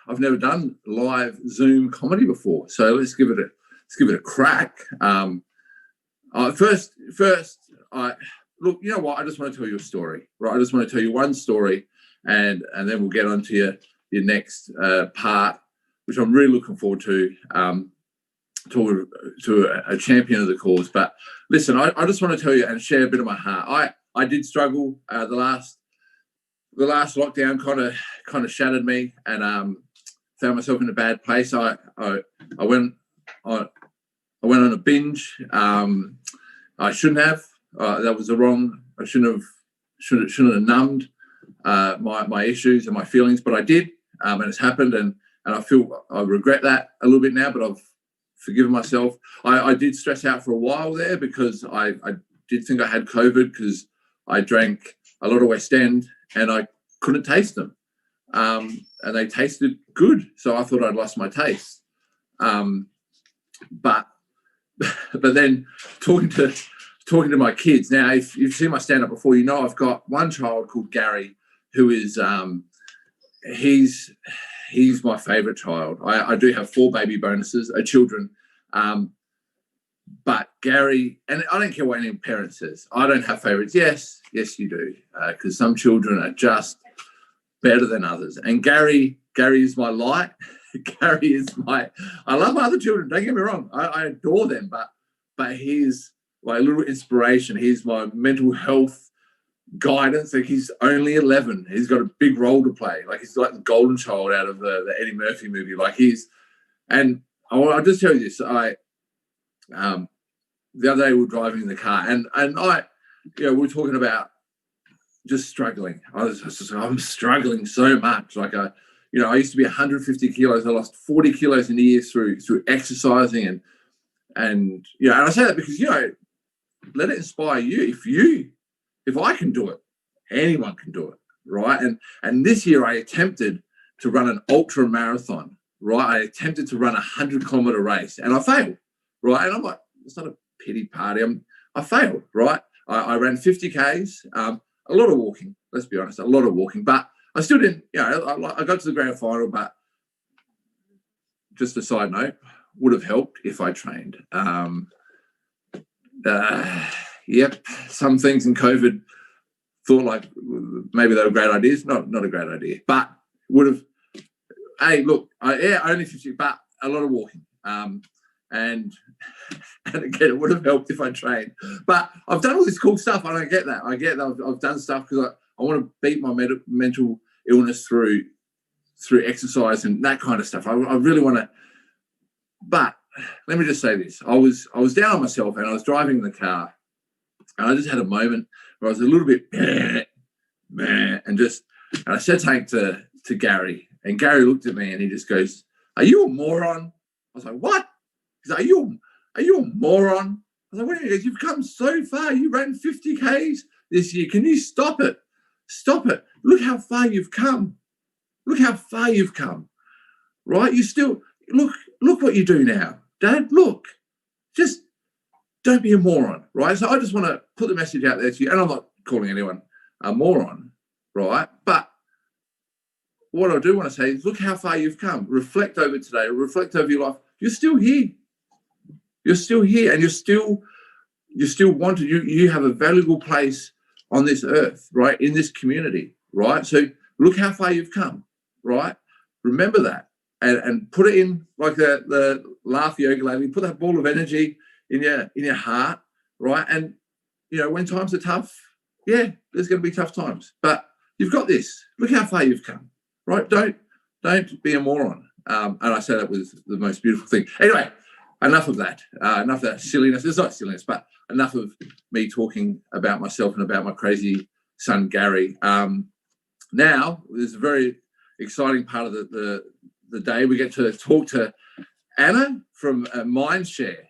I've never done live Zoom comedy before, so let's give it a crack. First, look, you know what? I just want to tell you a story, right? I just want to tell you one story, and then we'll get on to your next part, which I'm really looking forward to a champion of the cause. But listen, I just want to tell you and share a bit of my heart. I did struggle. The last lockdown kind of shattered me, and found myself in a bad place. I went on a binge. I shouldn't have. That was the wrong. I shouldn't have numbed my issues and my feelings, but I did, and it's happened, and I regret that a little bit now, but I've forgiven myself. I did stress out for a while there because I did think I had COVID because I drank a lot of West End and I couldn't taste them, and they tasted good, so I thought I'd lost my taste. But then talking to my kids now, if you've seen my stand-up before, you know I've got one child called Gary, who is he's my favourite child. I do have 4 baby bonuses, children, but Gary, and I don't care what any parent says, I don't have favourites. Yes, you do, because some children are just better than others. And Gary is my light. Gary is I love my other children, don't get me wrong. I adore them, but he's my little inspiration. He's my mental health guidance. Like, he's only 11. He's got a big role to play. Like, he's like the golden child out of the Eddie Murphy movie. Like, and I'll just tell you this. The other day we were driving in the car, and we were talking about just struggling. I'm struggling so much. Like, I used to be 150 kilos. I lost 40 kilos in a year through exercising, and I say that because, let it inspire you. If I can do it, anyone can do it, right? And this year I attempted to run an ultra marathon, right? I attempted to run a 100-kilometer race, and I failed, right? And I'm like, it's not a pity party. I failed, right? I ran 50 Ks, a lot of walking. Let's be honest, a lot of walking, but I still didn't. I got to the grand final, but just a side note, would have helped if I trained. Yep, some things in COVID thought like maybe they were great ideas. Not a great idea, but would have. Hey, look, only 50, but a lot of walking. And again, it would have helped if I trained. But I've done all this cool stuff. I don't get that. I get that I've done stuff because I want to beat my mental illness through exercise and that kind of stuff. I really want to. But let me just say this: I was down on myself, and I was driving in the car, and I just had a moment where I was a little bit and I said something to Gary, and Gary looked at me and he just goes, "Are you a moron?" I was like, "What?" He's like, Are you a moron? I was like, "What?" He goes, "You've come so far. You ran 50 Ks this year. Can you stop it? Stop it. Look how far you've come. Look how far you've come. Right? You still look what you do now. Dad, look. Just don't be a moron." Right? So I just want to put the message out there to you, and I'm not calling anyone a moron, right? But what I do want to say is look how far you've come. Reflect over today, reflect over your life. You're still here. You're still here, and you still want to. You have a valuable place on this earth, right? In this community, right? So look how far you've come, right? Remember that, and put it in like the laugh yoga lady. Put that ball of energy in your heart, right? And when times are tough, there's going to be tough times, but you've got this. Look how far you've come, right? Don't be a moron. And I say that was the most beautiful thing. Anyway. Enough of that. Enough of that silliness. It's not silliness, but enough of me talking about myself and about my crazy son, Gary. Now, there's a very exciting part of the day. We get to talk to Anna from Mindshare.